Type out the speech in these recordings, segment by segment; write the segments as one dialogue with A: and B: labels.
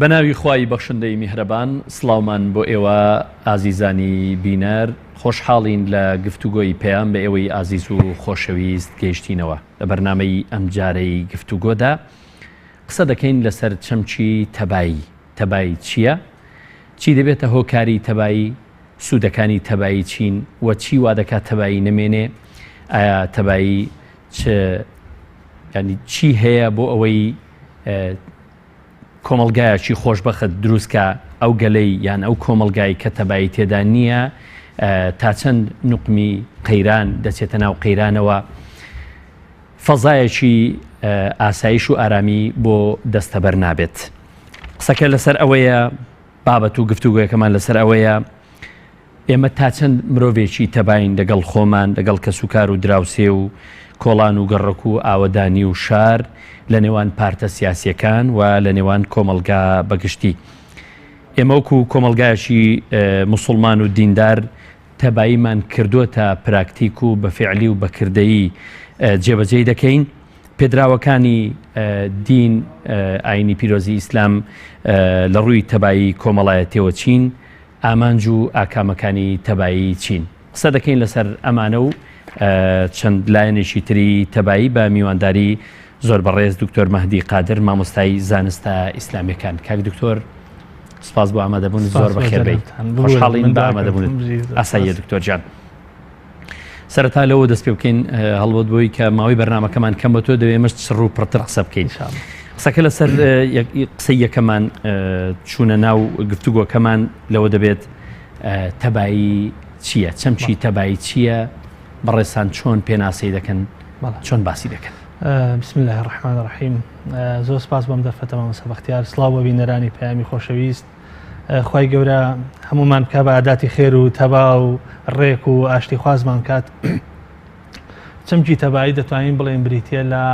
A: بەناوی خوای بەخشندەی میهرەبان، سڵاومان بۆ ئێوە ئازیزانی بینەر، خۆشحاڵین لە گفتوگۆی پێیان بە ئێوەی ئازیز و خۆشەویست گەیشتینەوە. لە بەرنامەی ئەم جارەی گفتوگۆدا قسە دەکەین لەسەر چەمچی تەبایی. تەبایی چییە؟ چی دەبێتە هۆکاری تەبایی؟ سوودەکانی تەبایی چین و چی وا دەکات تەبایی نمێنێ؟ ئایا تەبایی ینی چی هەیە بۆ ئەوەی کۆمەلگایەکی خۆشبەخت دروستکە ئەو گەلەی یان ئەو کۆمەلگای کە تەبایی تێدا نییە تا چەند نوقمی قەیران دەچێتە ناو قەیرانەوە فەزایەکی ئاسایش و ئارامی بۆ دەستەبەر نابێت. قسەکە لەسەر ئەوەیە، بابەت و گفتوگویەکەمان لەسەر ئەوەیە ئێمە تا چەند مرۆڤێکی تەباین لەگەڵ خۆمان، لەگەڵ کەسوکار و دراوسێ و کۆڵان و گەڕک و ئاوەدانی و شار لە نێوان پارتە سیاسیەکان و لە نێوان کۆمەلگا بەگشتی. ئێمە وەکو کۆمەلگایەکی موسڵمان و دیندار تەباییمان کردووەتە پراکتیک و بەفعلی و بەکردەیی جێبەجێ دەکەین. پێدراوەکانی دین ئاینی پیرۆزی ئیسلام لە ڕووی تەبایی کۆمەڵایەتیەوە چین، ئامانج و ئاکامەکانی تەبایی چین. قسە دەکەین لەسەر ئەمانە و چەند لایەنێکی تری تەبایی بە میوانداری زۆر بەڕێز دکتۆر مەهدی قادر، مامۆستای زانستە ئیسلامیەکان. کاک دکتۆر، سپاس بۆ ئامادەبوون، زۆر بەخێر بێیت. خۆشحاڵین بە ئامادەبوونت. ئاساییە دکتۆر جان. سەرەتا لەوە دەست پێ بکەین هەڵبەت بۆی کە ماوەی بەرنامەکەمان کەم بە تۆ دەوێمەش سڕ و پڕتر قسە بکەین. قسەکە لەسەر قسەی یەکەمان چوونە ناو گفتوگۆکەمان لەوە دەبێت تەبایی چییە؟ چەمچی تەبایی چییە؟ بەڕێستان چۆن پێناسەی دەکەن، چۆن باسی دەکەن؟
B: بسم الله الرحمن الرحیم. زۆر سپاس بۆم دەرفەتەوە سەبەختیار. سڵاو بە بینەرانی پەیامی خۆشەویست. خوای گەورە هەمومان بکە بە عاداتی خێر و تەبا و ڕێک و ئاشتی خوازمان کات. چەمکی تەبایی دەتوانین بڵێن بریتە لە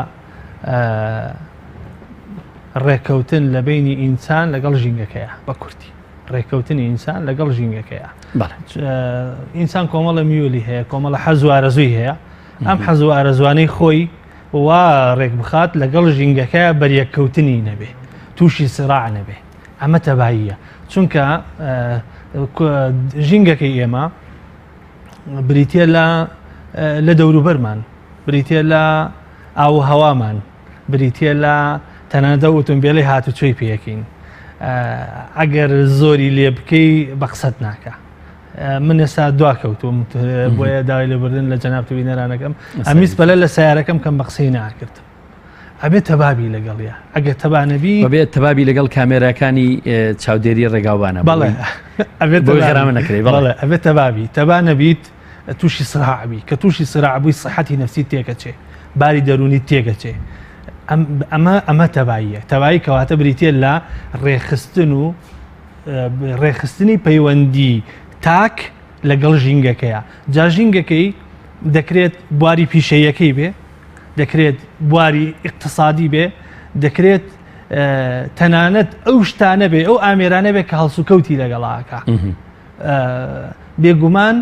B: ڕێککەوتن لە بینی ئینسان لەگەڵ ژینگەکەیە. بە کورتی ڕێککەوتنی ئینسان لەگەڵ ژینگەکەیە. ئینسان کۆمەڵە میولی هەیە، کۆمەڵە حەز و ئارەزووی هەیە. ئەم حەز و ئارەزوانەی خۆی وا ڕێک بخات لەگەڵ ژینگەکەیە بەریەککەوتنی نەبێ، تووشی سراع نەبێ. ئەمە تەباییە، چونکە ژینگەکەی ئێمە بریتە لە دەوروبەرمان، بریتە لە ئاو هەوامان، بریتە لە تەنانەت ئۆتۆمبیلەی هاتوچۆی پێەکەین. ئەگەر زۆری لێ بکەی بە قسەت ناکە. من ئێستا دواکەوتوم بۆیە داوای لێبوردن لە جەناب بینەرانەکەم ئەمیست بەلە لە سیارەکەم کەم بە قسەی ناکردم. ئەبێت تەبابی لەگەڵیە. ئەگەر تەبانەبی
A: بەبێت تەبابی لەگەڵ کامێراکانی چاودێری ڕێگاوبانە.
B: بەڵێ
A: غەرامە نەکرێ. بەڵێ
B: ئەبێت تەبابی، تەبانەبیت تووشی سراعبی، کە تووشی سراعبووی سەحەتی نەفسی تێکەچێ، باری دەرونی تێگەچێ. ئەمە تەباییە. تەبایی کەواتە بریتە لە ڕێخستن و ڕێخستنی پەیوەندی تاک لەگەڵ ژینگەکەیە. جا ژینگەکەی دەکرێت بواری پیشەیەکەی بێ، دەکرێت بواری اقتصادی بێ، دەکرێت تەنانەت ئەو شتانە بێ، ئەو ئامێرانە بێ کە هەڵسوکەوتی لەگەڵاکە. بێگومان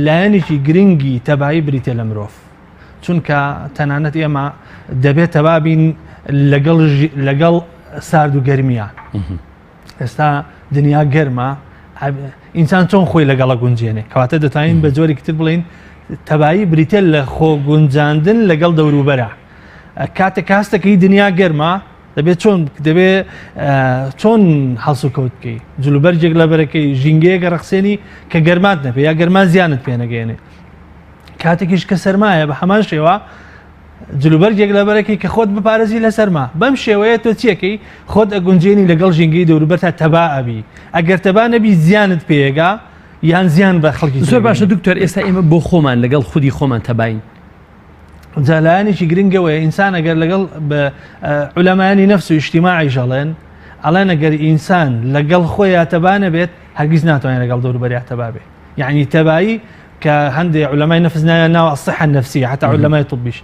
B: لایەنێکی گرنگی تەبایی بریتە لە مرۆڤ، چونکە تەنانەت ئێمە دەبێت تەبابین لەگەڵ سارد و گەرمیە. ئێستا دنیا گەرمە، ئینسان چۆن خۆی لەگەڵە گونجێنێ، کەواتە دەتوانین بە جۆری کتر بڵین تەبایی بریتە لە خۆ گونجاندن لەگەڵ دەوروبەرە. کاتێک کاستەکەی دنیا گەرمە دەبێت چۆن هەڵسو کەوت بکەی، جلوبەرجێک لە بەرەکەی ژینگەیەکە ڕەخسێنی کە گەرمات نەبێ یا گەرمان زیانت پێنەگەێنێ. کاتێکیش کە سەرمایە بە هەمان شێوە جلوبەرجێک لە بەرەکەی کە خۆت بپارێزی لە سەرما، بەم شێوەیە تۆ چیەکەی خۆت ئەگونجێنی لەگەڵ ژینگەی دەوروبەر تا تەبا ئەبی. ئەگەر تەبا نەبی زیانت پێیەگا یان زیان بە خەڵکی.
A: زۆر باشە دکتۆر، ئێستا ئێمە بۆ خۆمان لەگەڵ خودی خۆمان تەباین.
B: جالایەنێکی گرنگەوەیە ئینسان ئەگەر لەگەڵ بە عولەمایانی نەفس و ئیجتیماعی ژەڵێن، ئەڵێن ئەگەر ئینسان لەگەڵ خۆی تەبا نەبێت هەرگیز ناتوانێت لەگەڵ دەوروبەری تەبا بێت. یعنی تەبایی كهندي علماء نفسنا نوع الصحة النفسية حتى علماء طبيش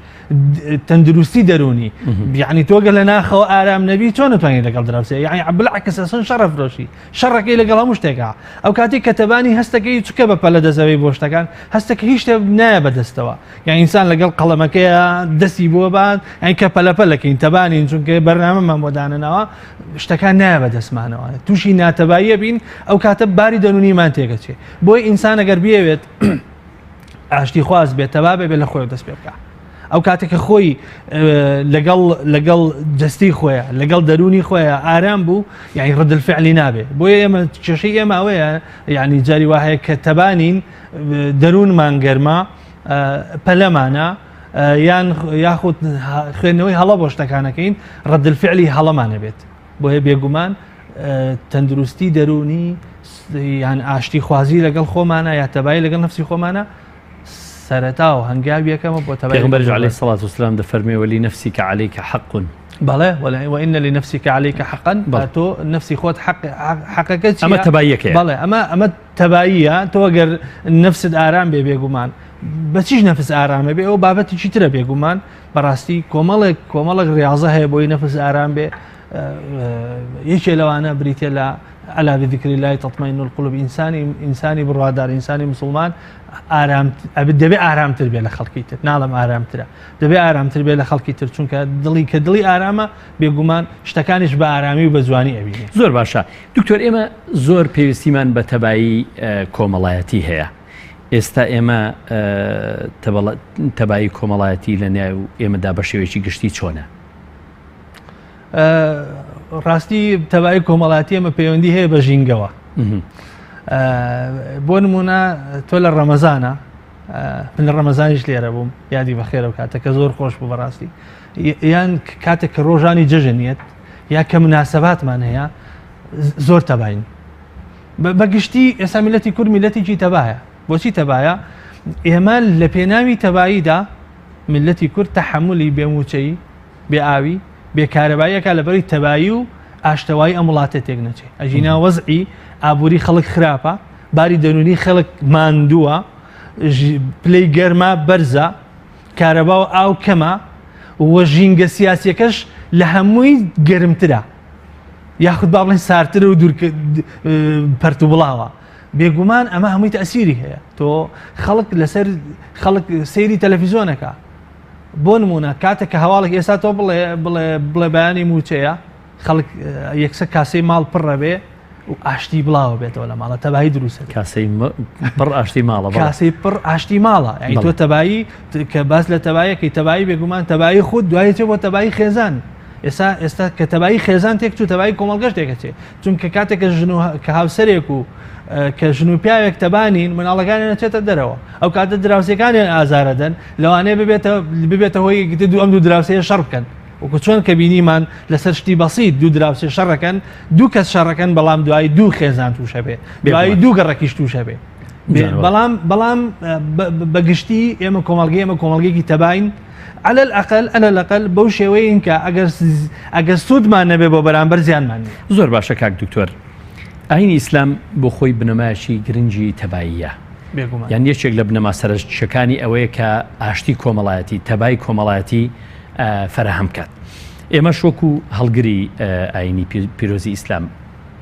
B: تندرستي دروني يعني توقع لنا خو آرام نبي شو نتواني لقل دراسة يعني بالعكس أصلا شرف روشي شرك إلى قلها مشتكى أو كاتي كتباني هستكي تكبر بلد زبي بوشتكان هستكي هيش تبناه بدستوا يعني إنسان لقل قلمك يا دسي بوا بعد يعني كبلا كين تباني إنسان كبرنامج ما مودعنا نوا اشتكى نابد اسمعنا توشي ناتبايا بين أو كاتب باري دروني ما تيجي بوي إنسان قربيه بيت عشتي خواز بيت تبابه بلا خوي دس بيبكع او كاتك خوي لقل جستي خويا لقل دروني خويا آرام بو يعني رد الفعل نابه بوي اما شيء ما ويا يعني جاري واحد كتبانين درون مانجرما بلمانا ياخذ خنوي هلا بوشتكانكين رد الفعل هلا ما نبيت بوي بيغمان تندرستي دروني يعني عشتي خوازي لقل خومانا يا تباي لقل نفسي خومانا سرتاو هنجابيا كما بوتباي
A: پیغمبر عليه الصلاة والسلام ده فرمي ولي نفسك عليك حق
B: بله وإن لنفسك عليك حقا تو نفسي خوت حقك
A: أما تبايك
B: بله أما تبايا توقر النفس الآرام بيقومان بس إيش نفس آرام بي أو بابتي شي ترى بيقومان براستي كومالك رياضة هي بوي نفس آرام بي يشي لو أنا بريتيلا ألا بذكر الله تطمئن القلوب إنساني بالرادار إنساني مسلمان آرام دبي آرام تربية لخلقيتر نعلم آرام ترى دبي آرام تربية لخلقيتر چونك دلي كدلي آرامة بيقومان اشتكانش بآرامي وبزواني أبيني
A: زور باشا دكتور إما زور بيوستيمان بتبعي كومالايتي هي ئێستا ئێمە تەبایی کۆمەڵایەتی لە ناو ئێمەدا بە شێوەیەکی گشتی چۆنە؟
B: ڕاستی تەبایی کۆمەڵایەتی ئێمە پەیوەندی هەیە بە ژینگەوە. بۆ نمونە تۆ لە ڕەمەزانە من لە ڕەمەزانیش لێرە بووم یادی بەخێرە کاتێککە زۆر خۆش بوو بەڕاستی یان کاتێک کە ڕۆژانی جەژنیت یا کە مناسەباتمان هەیە زۆر تەباین بەگشتی ئێستا میلەتی کورد میلەتێکی تەبایە. بۆچی تەبایە؟ ئێمە لە پێناوی تەباییدا میلەتی کورد تەحەمولی بێموچەیی بێئاوی بێکارەباییەکە لەبەری تەبایی و ئاشتەوایی ئەم وڵاتە تێک نەچێت. ئەژینا وەزعی ئابووری خەڵک خراپە، باری دەنوونی خەڵک ماندووە، پلەی گەرما بەرزە، کارەبا و ئاو کەمە وە ژینگە سیاسیەکەش لە هەمووی گەرمترە یاخود با بڵێن سارترە و دوور پەرت و بڵاوە. بێگومان ئەمە هەمووی تەئسیری هەیە. تۆ خەڵک لەسەر خەڵک سەیری تەلەڤیزۆنەکە بۆ نمونە کاتێک کە هەواڵێک ئێستا تۆ بڵێ بەیانی موچەیە خەڵک یەکسەر کاسەی ماڵ پڕە بێ و ئاشتی بڵاوە بێتەوە لە ماڵە تەبایی دروستە.
A: کاسەی پڕ ئاشتی ماڵە
B: کاسەی پڕ ئاشتی ماڵە یعنی تۆ تەبایی کە باس لە تەبایەکەی تەبایی بێگومان تەبایی خود دوایە چێ بۆ تەبایی خێزان. ئێستا کە تەبایی خێزان تێک چوو تەبایی کۆمەڵگەشت تێکەچێ چونکە کاتێک کە هاوسەرێک و کە ژن و پیاوێک تەبانین مناڵەکانیان نەچێتە دەرەوە ئەو کاتە دراوسەکانیان ئازارەدەن لەوانەیە ببێتە هۆی دوو ئەم دوو دراوسەیە شەڕ بکەن وەکو چۆن کە بینیمان لەسەر شتی بەسیط دوو دراوسێ شەڕەکەن دوو کەس شەڕەکەن بەڵام دوایی دوو خێزان تووشە بێ دوایی دوو گەڕەکیش تووشە بێ بەڵام بەگشتی ئێمە کۆمەڵگەیەکی تەباین على الأقل بەو شێوەیە کە ئەگەر سوودمان نەبێ بۆ بەرامبەر زیانمان نیە.
A: زۆر باشە کاک دکتۆر. ئاینی ئیسلام بۆ خۆی بنەمایشی گرنگی تەباییە. یان یەکێک لە بنەما سەرچەکانی ئەوەیە کە ئاشتی کۆمەڵایەتی تەبای کۆمەڵایەتی فەرەهەم کات. ئێمە شۆکو هەڵگری ئاینی پیرۆزی ئیسلام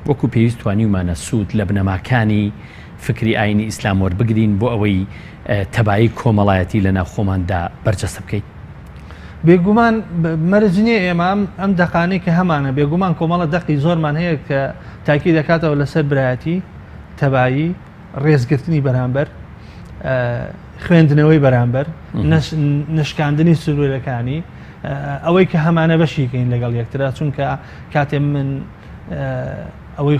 A: وەکو پێویست توانیمانە سوود لە بنەماکانی فکری ئاینی ئیسلام وەربگرین بۆ ئەوەی تەبایی کۆمەڵایەتی لە ناو خۆماندا بەرجەستە بکەیت.
B: بێگومان مەرجنیە ئێمە ئەم دەقانەی کە هەمانە بێگومان کۆمەڵە دەقی زۆرمان هەیە کە تاکی دەکاتەوە لەسەر برایەتی تەبایی ڕێزگرتنی بەرامبەر خوێندنەوەی بەرامبەر نشکاندنی سروورەکانی ئەوەی کە هەمانە بەشیکەین لەگەڵ یەکترا چونکە کاتێ من ئەوەی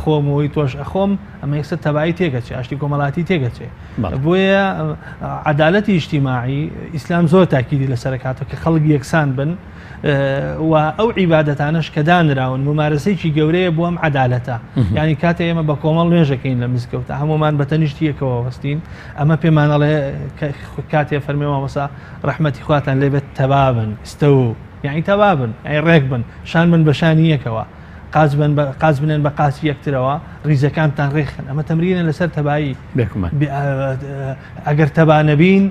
B: خۆمەوەی تۆش ئەخۆم ئەمە یەکسەر تەبایی تێگەچێ ئاشتی کۆمەڵاتی تێگەچێ بۆیە عەدالەتی ئیجتیماعی ئیسلام زۆر تاکیدی لەسەر کاتەوە کە خەڵک یەکسان بن و ئەو عیبادەتانەش کە دانراون ممارەسەیەکی گەورەیە بۆ ئەم عەدالەتە یعنی کاتێ ئێمە بە کۆمەڵ نوێژەکەین لە میزگەوتە هەمومان بە تەنیشتی یەکەوە وەستین ئەمە پێمانەڵێ کاتێ فەرمێ مامۆستا ڕەحمەتی خواتان لێبێت تەبابن ئستەو یعنی تەبابن ئەی ڕێک بن شان من بە شانی یەکەوە قاز بنێن بە قاسی یەکترەوە ریزەکانتان ڕێخن ئەمە تەمرینە لەسەر تەبایی ئەگەر تەبانەبین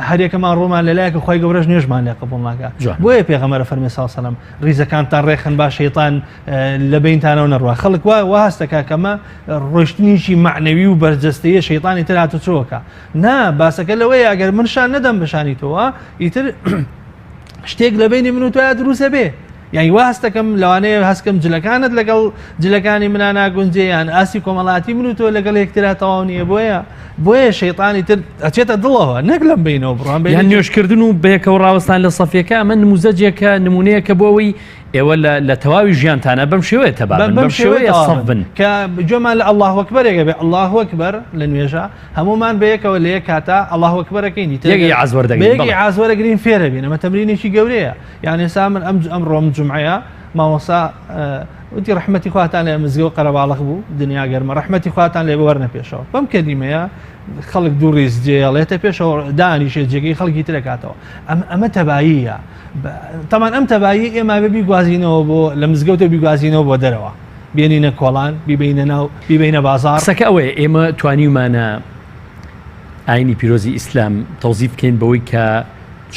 B: هەرێکەمان ڕۆمان لەلایەکە خۆی گەورەش نوێژمان لێ قبول ناکات بۆیە پێغەمبەر فەرمی صلی الله علیه و سلم ریزەکانتان ڕێخن با شەیطان لە بینتانەوە نەڕوا خەڵک وا هەستەکە کەمە ڕۆشتنیشی معنەوی و بەرجەستەیە شەیطانی تر هاتو چۆکە نا باسەکە لەوەیە ئەگەر من شان نەدەم بەشانی تۆوە ئیتر شتێک لە بینی من و تۆ دروستە بێ یعنی وا هەستەکەم لەوانەیە هەستکەم جلەکانت لەگەڵ جلەکانی منە ناگونجێ یان ئاسی کۆمەڵاتی من و تۆ لەگەڵ یەکترا تەواو نییە بۆیە شەیطانی تر ئەچێتە دڵەوە نەک لەم بینەوە بڕوان بێ
A: نوێشکردن و بەیەکەوە ڕاوەستان لە سەفیەکە ئەمە نموزەجێکە نمونەیەکە بۆەوەی ئێوە لە تەواوی ژیانتانە بەم شێوەیە تەبابن بەم شێوەیە سەف بن
B: کە جۆمان لە الله ئەکبەرێکە بێ الله ئەکبەر لە نوێژە هەمومان بەیەکەوە لە یەک کاتا الله ئەکبەرەکەینی
A: یەکی
B: عازوەرەگرین فێرە بین ئەمە تەمرینێکی گەورەیە یعنی ئێستا من ئەمڕۆم جومعەیە مامۆستا وتی ڕەحمەتی خواتان لێ مزگەوت قەرەباڵغ بوو دنیا گەرمە ڕەحمەتی خواتان لێ بوەرنە پێشەوە بەم کەلیمەیە خەڵک دوو ڕێز جێڵێتە پێشەوە دانیشێ جێگەی خەڵکی ترەکاتەوە ئەمە تەباییە تەمان ئەم تەبایی ئێمە ببی گوازینەوە بۆ لە مزگەوتە بیگوازینەوە بۆ دەرەوە بێنینە کۆڵان بیبینە بازار
A: سەکە ئەوەیە ئێمە توانیمانە ئاینی پیرۆزی ئیسلام تەوزیف بکەین بەوەی کە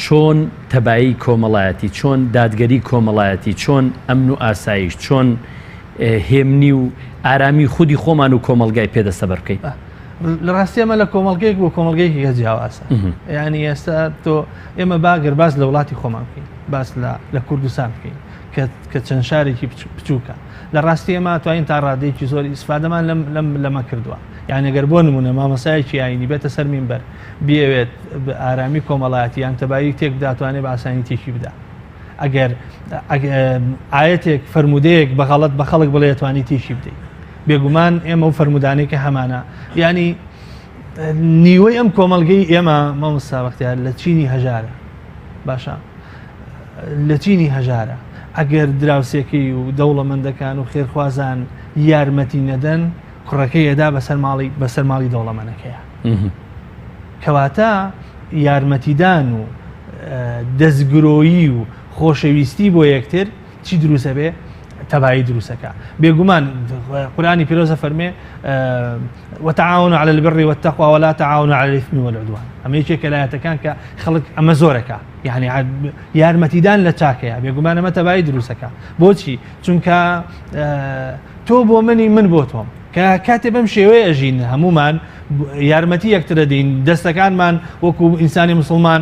A: چۆن تەبایی کۆمەڵایەتی چۆن دادگەری کۆمەڵایەتی چۆن ئەمن و ئاسایش چۆن هێمنی و ئارامی خودی خۆمان و کۆمەلگای پێدەسەبەر بکەین
B: لە ڕاستی ئەمە لە کۆمەڵگەیەک بۆ کۆمەڵگەیەکی جیاوازە یعنی ئێستا تۆ ئێمە باگەر باس لە وڵاتی خۆمان بکەین باس لە کوردستان بکەین کە چەند شارێکی بچووکە لە ڕاستی ئێمە توانین تا ڕادەیەکی زۆری ئیسفادەمان لەمە کردووە یعنی ئەگەر بۆ نمونە مامەسایەکی ئاینی بێتە سەر مینبەر بێوێت ئارامی کۆمەڵایەتی یان تەبایی تێک بداتوانێت بە ئاسانی تێکی بدا ئەگەر ئاەتێک فرموودەیەک بەغەڵەت بە خەڵک بڵێ توانی تێکی بدەیت بێگومان ئێمە و فرمودانێکە هەمانە ینی نیوەی ئەم کۆمەلگەی ئێمە مامۆستا بەختیار لە چینی هەژارە باشە لە چینی هەژارە ئەگەر دراوسێکی و دەوڵەمەندەکان و خێرخوازان یارمەتی نەدەن کوڕەکەی ئەدا بەسەر ماڵی دەوڵەمەندەکەیە کەواتە یارمەتیدان و دەستگرۆیی و خۆشەویستی بۆ یەکتر چی دروسە بێ تەبایی دروسەکە بێگومان قورآنی پیرۆزە فەرمێ وتعاونوا على البر والتقوى ولا تعاونوا على الإثم والعدوان ئەمە یەکێکە لە ئاەتەکان کە خەڵک ئەمە زۆرەکە یعنی یارمەتیدان لە چاکەیە بێگومان ئەمە تەبایی دروسەکە بۆچی چونکە تۆ بۆ منی من بۆ تۆم کە کاتێ بەم شێوەیە ئەژین هەمومان یارمەتی یەکترە دەین دەستەکانمان وەکو ئینسانی مسلمان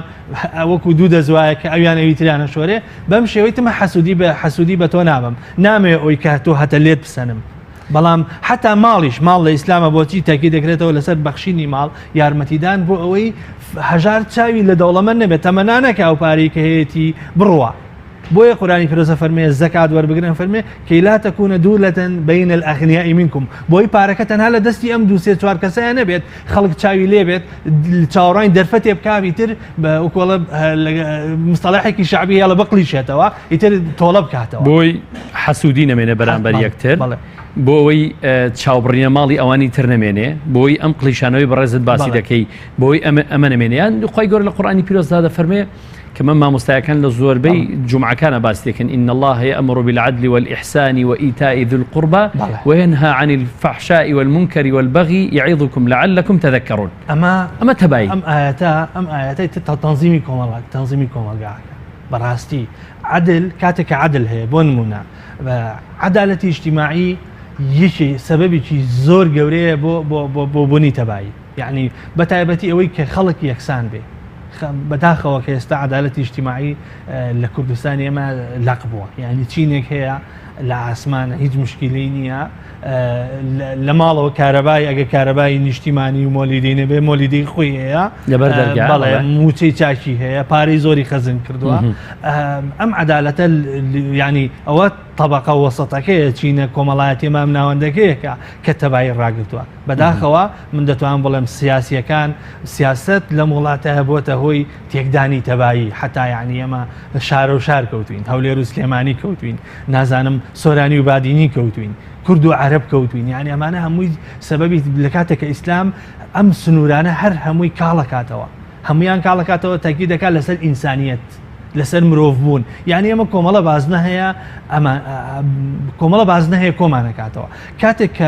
B: وەکو دوو دەزوایە کە ئەویان ئەویتریانە شۆرێ بەم شێوەی تمە حەسوودی بە تۆ نابم نامێ ئەوی کە تۆ هەتە لێت بسەنم بەڵام حتا ماڵیش ماڵ لە ئیسلامە بۆچی تاکی دەکرێتەوە لەسەر بەخشینی ماڵ یارمەتیدان بۆ ئەوەی هەژار چاوی لە دەوڵەمەند نەبێت تەمەنانەکە ئەو پارەی کە هەیەی بڕوە بۆیە قورآنی پیرۆزە فەرمێ زەکات وەربگرن فەرمێ کەی لا تەکونە دوولەتەن بەین الأغنیاء منکم بۆی پارەکە تەنها لە دەستی ئەم دوو سێ چوار کەسەیە نەبێت خەڵک چاوی لێبێت چاوەڕوانی دەرفەتێ بکاوی تر وەکوڵە مستەلاحێکی شعبی هەیە لە بەقڵی شێتەوە ئیتر تۆڵە بکاتەوە
A: بۆی حەسوودی نەمێنێ بەرامبەر یەکتر بۆ ئەوەی چاوبڕینە ماڵی ئەوانی تر نەمێنێ بۆی ئەم قلیشانەوەی بەڕێزت باسی دەکەی بۆی ئەمە نەمێنیان خۆی گەور لە قورآنی پیرۆزدا دەفەرمێ کە من مامۆستایەکان لە زۆربەی جومعەکانە باسی دەکەن إن الله يأمر بالعدل والإحسان وإيتاء ذي القربى وينهى عن الفحشاء والمنكر والبغي يعظكم لعلكم تذكرون أما تباي
B: أم آياتي تنظيمي كومالغاك براستي عدل كاتك عدل هي بونمونا عدالة اجتماعي یەکی سەبەبێکی زۆر گەورەیە بۆ بوونی تەبایی یعنی بەتایبەتی ئەوەی کە خەڵک یەکسان بێ بەداخەوە کە ئێستا عەدالەتی اجتیماعی لە کوردستان ئێمە لەق بووە یعنی چینێک هەیە لە ئاسمانە هیچ مشکلەی نییە لە ماڵەوە کارەبای ئەگە کارەبای نیشتیمانی و مۆلیدی نەبێ مۆلیدی خۆی هەیە بەڵێ موچەی چاکی هەیە پارەی زۆری خەزم کردووە ئەم عەدالەتە ینی ئەوە طبقە وەسەطەکەیە چینە کۆمەڵایەتی مام ناوەندەکەیەکە کە تەبایی ڕاگرتووە بەداخەوە من دەتوان بڵێم سیاسیەکان سیاست لەم وڵاتەیە بۆتە هۆی تێکدانی تەبایی حتا یعنی ئێمە شارە و شار کەوتوین هەولێر و سلێمانی کەوتوین نازانم سۆرانی و بادینی کەوتوین کورد و عەرەب کەوتوین یعنی ئەمانە هەمووی سەبەبی لە کاتێکە ئیسلام ئەم سنوورانە هەر هەمووی کاڵەکاتەوە هەمویان کاڵەکاتەوە تاکی دەکات لەسەر ئینسانیەت لەسەر مرۆڤ بوون یعنی ئەمە کۆمەڵە بازنە هەیە ئەمە کۆمەڵە بازنە هەیە کۆمانەکاتەوە کاتێک کە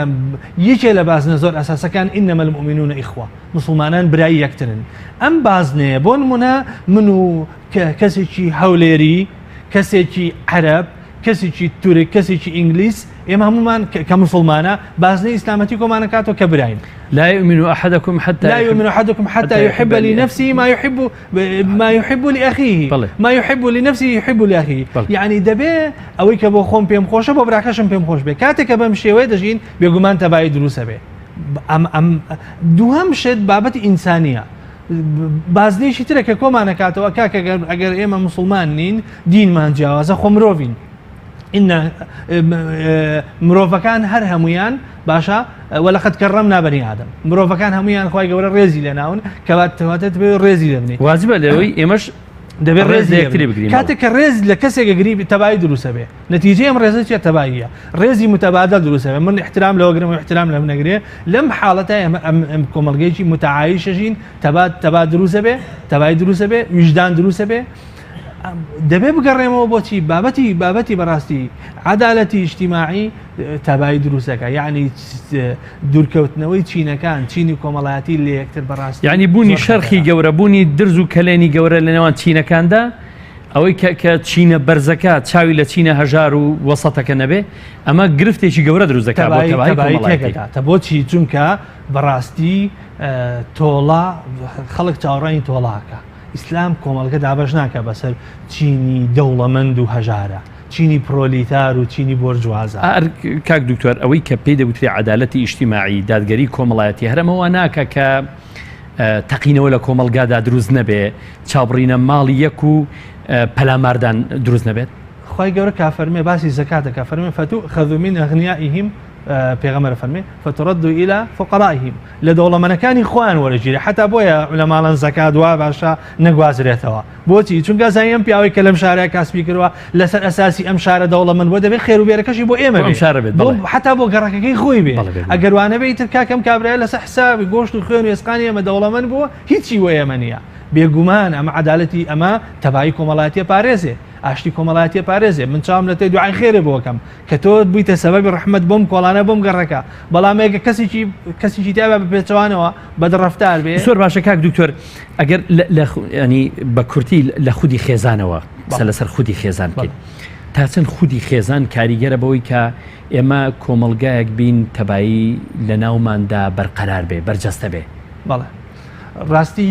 B: یەکێ لە بازنە زۆر ئەساسەکان ئینەمە المؤمنون ئیخوە مسلمانان برای یەکترن ئەم بازنەیە بۆ نمونە من و کەسێکی هەولێری کەسێکی عەرەب کەسێکی تورک کەسێکی ئینگلیس ئێمە هەمومان کە مسلمانە بازنەی ئیسلامەتی کۆمانەکاتەوە کە براین
A: لا يؤمن أحدكم حتى
B: يحب لنفسه ما يحب لأخيه ما يحب لنفسه يحب لأخيه يعني دەبێ ئەوەی کە بۆ خۆم پێم خۆشە بۆ براکەشم پێم خۆش بێ کاتێک کە بەم شێوەیە دەژین بێگومان تەبایی دروستە بێ دووهەم شت بابەتی ئینسانیە بازنێکی ترە کە کۆمانەکاتەوە کاکە ئەگەر ئێمە مسلمان نین دینمان جیاوازە خۆ مرۆڤین مرۆڤەکان هەر هەمویان باشە وەلەقەد کەرەمنا بەنی ئادەم مرۆڤەکان هەمویان خۆی گەورە ڕێزی لێناون کەواتە بێ ڕێزی دەبنێ
A: واجبە لەوەی ئێمەش
B: دەبێت ڕێزی یەکتری بگرین کاتێک کە ڕێز لە کەسێکە گری تەبایی دروستە بێ نەتیجەی ئەم ڕێزە چێ تەباییە ڕێزی متەبادل دروستە بێ من احترام لەوە گرم و احترام لەم نەگرێ لەم حاڵەتە ئەم کۆمەڵگەیەکی متعایشەژین تەبا دروستە بێ تەبایی دروستە بێ ویژدان دروستە بێ دەبێ بگەڕێمەوە بۆچی بابەتی بەڕاستی عەدالەتی ئیجتیماعی تەبایی دروستەکە یعنی دوورکەوتنەوەی چینەکان چینی کۆمەڵایەتی لە یەکتر بەڕاستی
A: یعنی بوونی شەرخی گەورە بوونی درز و کەلێنی گەورە لە نێوان چینەکاندا ئەوەی کە چینە بەرزەکە چاوی لە چینە هەژار و وەسەتەکە نەبێ ئەمە گرفتێکی گەورە دروستەکە بۆ تەبایی
B: کۆمەڵایەتەکە بۆچی چونکە بەڕاستی تۆڵا خەڵک چاوەڕانی تۆڵاکە ئیسلام کۆمەڵگە دابەش ناکە بەسەر چینی دەوڵەمەند و هەژارە چینی پرۆلیتار و چینی بۆرجوازە
A: کاک دکتۆر ئەوەی کە پێی دەوتری عەدالەتی ئیجتیماعی دادگەری کۆمەڵایەتی هەرەمەوە ناکە کە تەقینەوە لە کۆمەلگادا دروست نەبێ چاوبڕینە ماڵی یەک و پەلاماردان دروست نەبێت
B: خی گەورە کافەرمێ باسی زەکاتە کافەرمێ فتوخەذ من ئەغنیائهم پێغەمبەر فەرمێ فترد إلى فقرائهم لە دەوڵەمەندەکانی خۆیان وەرەگیرێ حتا بۆیە لە ماڵەن زەکات وا باشە نەگوازرێتەوە بۆچی چونکە زای ئەم پیاوەی کە لەم شارەیە کاسبی کردووە لەسەر ئەساسی ئەم شارە دەوڵەمەند بۆ دەبێت خێروبێرەکەشی بۆ ئێمە حتا بۆ گەڕەکەکەی خۆی بێ ئەگەر وانە بێ ئیتر کاکەم کابرایە لەسەر حسابی گۆشت و خوێن و ئێسقانی ئێمە دەوڵەمەند بووە هیچی وە ئێمە نییە بێگومان ئەمە عەدالەتی ئەمە تەبایی کۆمەڵایەتیە پارێزێ ئاشتی کۆمەڵایەتیە پارێزێ من چاوم لە تێی دوعای خێرێ بۆکەم کە تۆ بوویتە سەبەبی ڕەحمەت بۆم کۆڵانە بۆم گەڕەکە بەڵام ئێگە کەسێکی تایبە بپێچەوانەوە بەدڕەفتار بێ
A: زۆر باشە کاک دکتۆر ئەگەر ینی بە کورتی لە خودی خێزانەوە لەسەر خودی خێزان بکەین تا چەند خودی خێزان کاریگەرە بەوەی کە ئێمە کۆمەلگایەک بین تەبایی لە ناوماندا بەرقەرار بێ بەرجەستە بێ
B: بەڵێ ڕاستی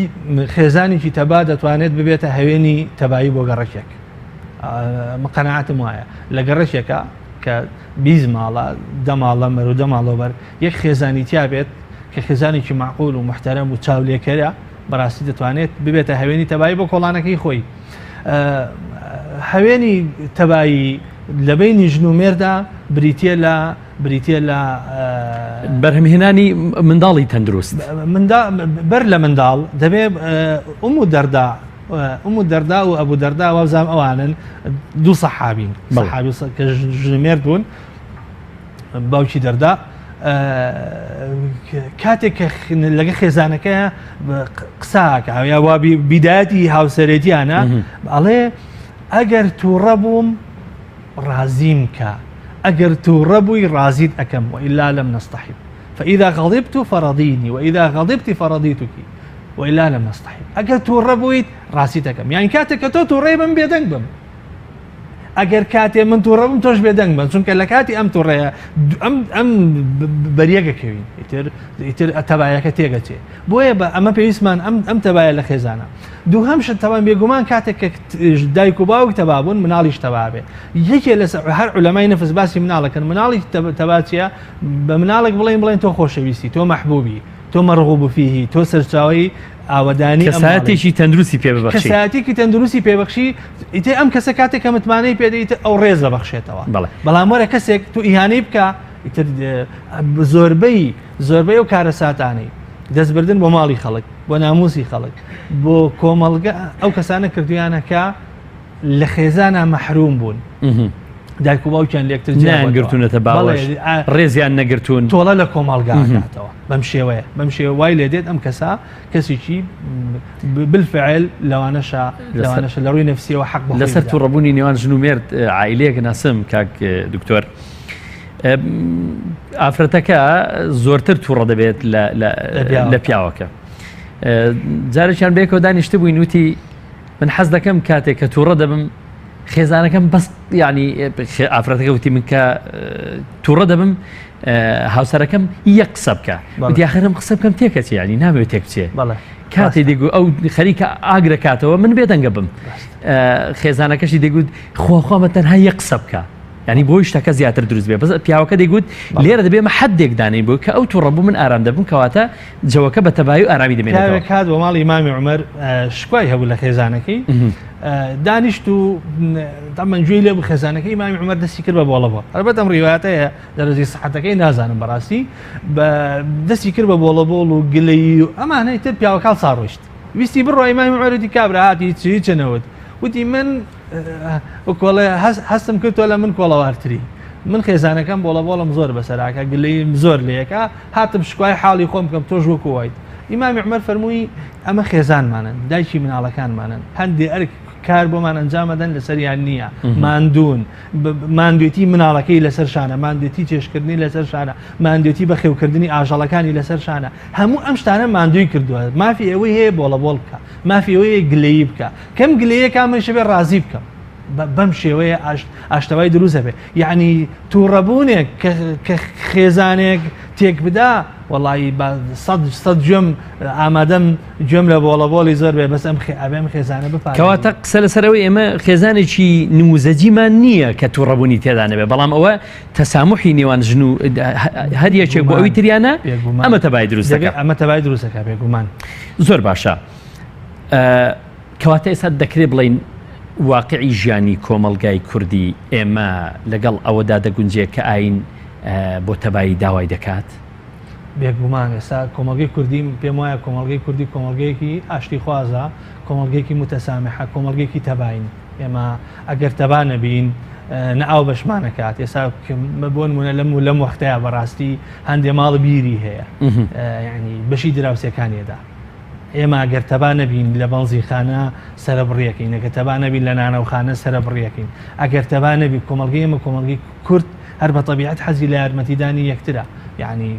B: خێزانێکی تەبا دەتوانێت ببێتە هەوێنی تەبایی بۆ گەڕەکێک قەناعەتم وایە لە گەڕەکێکە کە 20 ماڵە دەماڵە مەر و دەماڵەوەبەر یەک خێزانی تیا بێت کە خێزانێکی معقول و محتەرەم و چاولێکەرە بەڕاستی دەتوانێت ببێتە هەوێنی تەبایی بۆ کۆڵانەکەی خۆی هەوێنی تەبایی لە بینی ژن و مێردا بریتە لە
A: بەرهەمهێنانی منداڵی تەندروست
B: بەر لە منداڵ دەبێت ئومو دەردا و ئەبوو دەردا وەبزام ئەوانن دوو سەحابین سەحابی کە ژنمێر بوون باوکی دەردا کاتێک لەگە خێزانەکە قساکە یا وا بیدایەتی هاوسەرێتیانە ئەڵێ ئەگەر تووڕە بووم ڕازیم کە ئەگەر تووڕە بووی ڕازیت ئەەکەم وإلا لم نستحب فإذا غضبت فرضيني وإذا غضبت فرضيتك وإلا لم نستحب ئەگەر تووڕە بوویت ڕاستی دەکەم یان کاتێک کە تۆ تووڕێ بم بێدەنگ بم ئەگەر کاتێ من تووڕە بم تۆش بێدەنگ بم چونکە لە کاتی ئەم تووڕەیە ئەم بەریەکەکەوین ئیتر تەبایەکە تێگەچێ بۆیە بە ئەمە پێویستمان ئەم تەبایە لە خێزانە دووهەم شت تەوان بێگومان کاتێک کە دایک و باوک تەبابوون مناڵیش تەبابێ یەکێ لە هەر عولەمای نەفس باسی مناڵەکەن مناڵی تەباچیە بە مناڵێک بڵێن تۆ خۆشەویستی تۆ مەحبوبی تۆ مەرغوب فیه تۆ سەرچاوی ئاوەدانی
A: کەسایەتێکی تەندروستی پێبەخشی
B: کەسایەتێکی تەندروستی پێبەخشی ئیتر ئەم کەسە کاتێک کە متمانەی پێدەیت ئەو ڕێز دەبەخشێتەوە بەڵام وەرە کەسێک تو ئیهانەی بکە ئیتر زۆربەی ئەو کارە ساتانەی دەستبردن بۆ ماڵی خەڵک بۆ ناموسی خەڵک بۆ کۆمەڵگە ئەو کەسانە کردویانەکە لە خێزانە مەحروم بوون دایک و باوکیان لێکتر
A: نانگرتوونەتە باوەش ڕێزیان نەگرتوون
B: تۆڵە لە کۆمەڵگاکاتەوە بەم شێوەیە وای لێ دێت ئەم کەسا کەسێکی بالفعل لەوانەشە لە ڕووی نەفسیەوە حەق
A: لەسەر تووڕەبوونی نێوان ژن و مێرد عائیلەیەک ناسم کاک دکتۆر ئافرەتەکە زۆرتر تووڕە دەبێت لە پیاوەکە جارێکیان بێکەوە دانیشتە بووین وتی من حەز دەکەم کاتێک کە تووڕە دەبم خێزانەکەم بەس ینی ئافرەتەکە وتی من کە تووڕە دەبم هاوسەرەکەم یەک قسە بکە وتی ئاخرم قسە بکەم تێکەچێ ینی نامەوێت تێک بچێ کاتی دەیگو ئەو خەریکە ئاگرەکاتەوە من بێدەنگە بم خێزانەکەشی دەیگوت خۆخۆمە تەنها یەک قسە بکە ینی بۆی شتەکە زیاتر دروست بێ بەس پیاوەکە دەیگوت لێرە دەبێ مە حەدێک دانەی بوو کە ئەو تووڕەبوو من ئارام دەبم کەواتە جەوەکە بە تەبایی و ئارامی دەمێنێتەوە
B: کات بۆ ماڵی ئیمامی عومەر شکوای هەبوو لە خێزانەکەی دانیشت و تەمەەن گوێی لێ بوو خێزانەکەی ئیمامی عومەر دەستی کرد بە بۆڵەبەوە ئەلبەت ئەم ڕیواتەیە دەرەجی سەحەتەکەی نازانم بەڕاستی دەستی کرد بە بۆڵەبۆڵ و گلەیی و ئەمانەی تر پیاوەکە ساڕۆشت ویستی بڕۆ ئیمامی عومەر وتی کابرا هاتی چی چنەوت وتی من وەکۆڵێ هەستم کردووە لە من کۆڵەوارتری من خێزانەکەم بۆڵەبۆڵم زۆر بەسەراکە گلەیم زۆر لەیەکە هاتم شکوای حاڵی خۆم بکەم تۆش وەکو وایت ئیمامی عومەر فەرمووی ئەمە خێزانمانن دایکی مناڵەکانمانن هەندێ ئەرک کار بۆمان ئەنجامەدەن لەسەریان نییە ماندوون ماندوێتی مناڵەکەی لەسەر شانە ماندێتی چێشکردنی لەسەر شانە ماندێتی بە خێوکردنی ئاژەڵەکانی لەسەر شانە هەموو ئەم شتانە ماندووی کردووە مافی ئەوەی هەیە بۆڵەبۆڵ بکە مافی ئەوەیە گلەیی بکە کەم گلەیە کامەشە بێ ڕازی بکەم بەم شێوەیە ئاشتەوای دروستە بێ یعنی تووڕەبوونێک کە خێزانێک تێک بدا وەڵی سەد گوێم ئامادەم گوێم لە بۆڵەبۆڵی زۆر بێ بەس ئەبێم خێزانە بپات
A: کەواتە قسە لەسەرەوەی ئێمە خێزانێکی نموزەجیمان نییە کە تووڕەبوونی تێدانە بێ بەڵام ئەوە تەسامحی نێوان ژن و هەر یەکێک بۆ ئەوی تریانە ئەمە تەبای دروستەکە
B: ئەمە تەبای دروستەکە بێگومان
A: زۆر باشە کەواتە ئێستا دەکرێت بڵین واقعی ژیانی کۆمەلگای کوردی ئێمە لەگەڵ ئەوەدا دەگونجێت کە ئاین بۆ تەبایی داوای دەکات
B: بێگومان ئێستا کۆمەلگەی کوردی پێم وایە کۆمەلگەی کوردی کۆمەلگەیەکی ئاشتی خوازە کۆمەلگەیەکی متەسامحە کۆمەلگەیەکی تەباین ئێمە ئەگەر تەبا نەبین نەئاو بەشمانەکات ئێستا بۆ نمونە لەم وەختەیە بەڕاستی هەندێ ماڵ بیری هەیە یعنی بەشی دراوسەکانیەدا ئێمە ئەگەر تەبا نەبین لە بەڵزی خانە سرە بڕیەکەین ئەگەر تەبا نەبین لە نانەوخانە سرە بڕیەکەین ئەگەر تەبا نەبی کۆمەلگەی ئێمە کۆمەلگەی کورد هەر بە تەبیعەت حەزی لە یارمەتیدانی یەکترە یعنی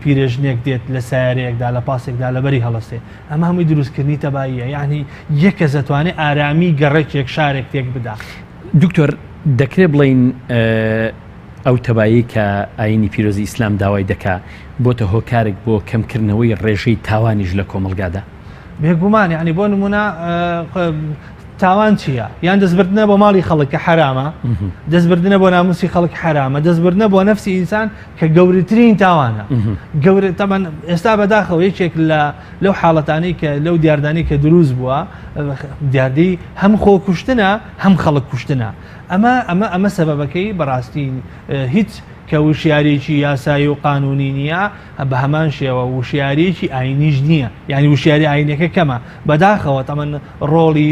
B: پیرێژنێک دێت لە سیارەیەکدا لە پاسێکدا لە بەری هەڵەستێ ئەمە هەمووی دروستکردنی تەباییە یعنی یەک کەس دەتوانێت ئارامی گەڕێکێک شارێک تێک بدا
A: دکتۆر دەکرێت بڵین ئەو تەبایی کە ئاینی پیرۆزی ئیسلام داوای دەکا بۆتە هۆکارێک بۆ کەمکردنەوەی ڕێژەی تاوانیش لە کۆمەلگادا
B: بێگومان یعنی بۆ نمونە تاوان چییە یان دەستبردنە بۆ ماڵی خەڵک کە حرامە دەستبردنە بۆ ناموسی خەڵک حرامە دەستبردنە بۆ نەفسی ئینسان کە گەورەترین تاوانە گەورە تەمان ئێستا بەداخەوە یەکێک لەو حاڵەتانەی کە لەو دیاردانی کە دروست بووە دیاردەی هەم خۆ کوشتنە هەم خەڵک کوشتنە ئەمە سەبەبەکەی بەڕاستی هیچ کە وشیارێکی یاسایی و قانونی نییە بە هەمان شێوە وشیارێکی ئاینیش نییە یعنی وشیاری ئاینەکە کەمە بەداخەوە تەمەن ڕۆلی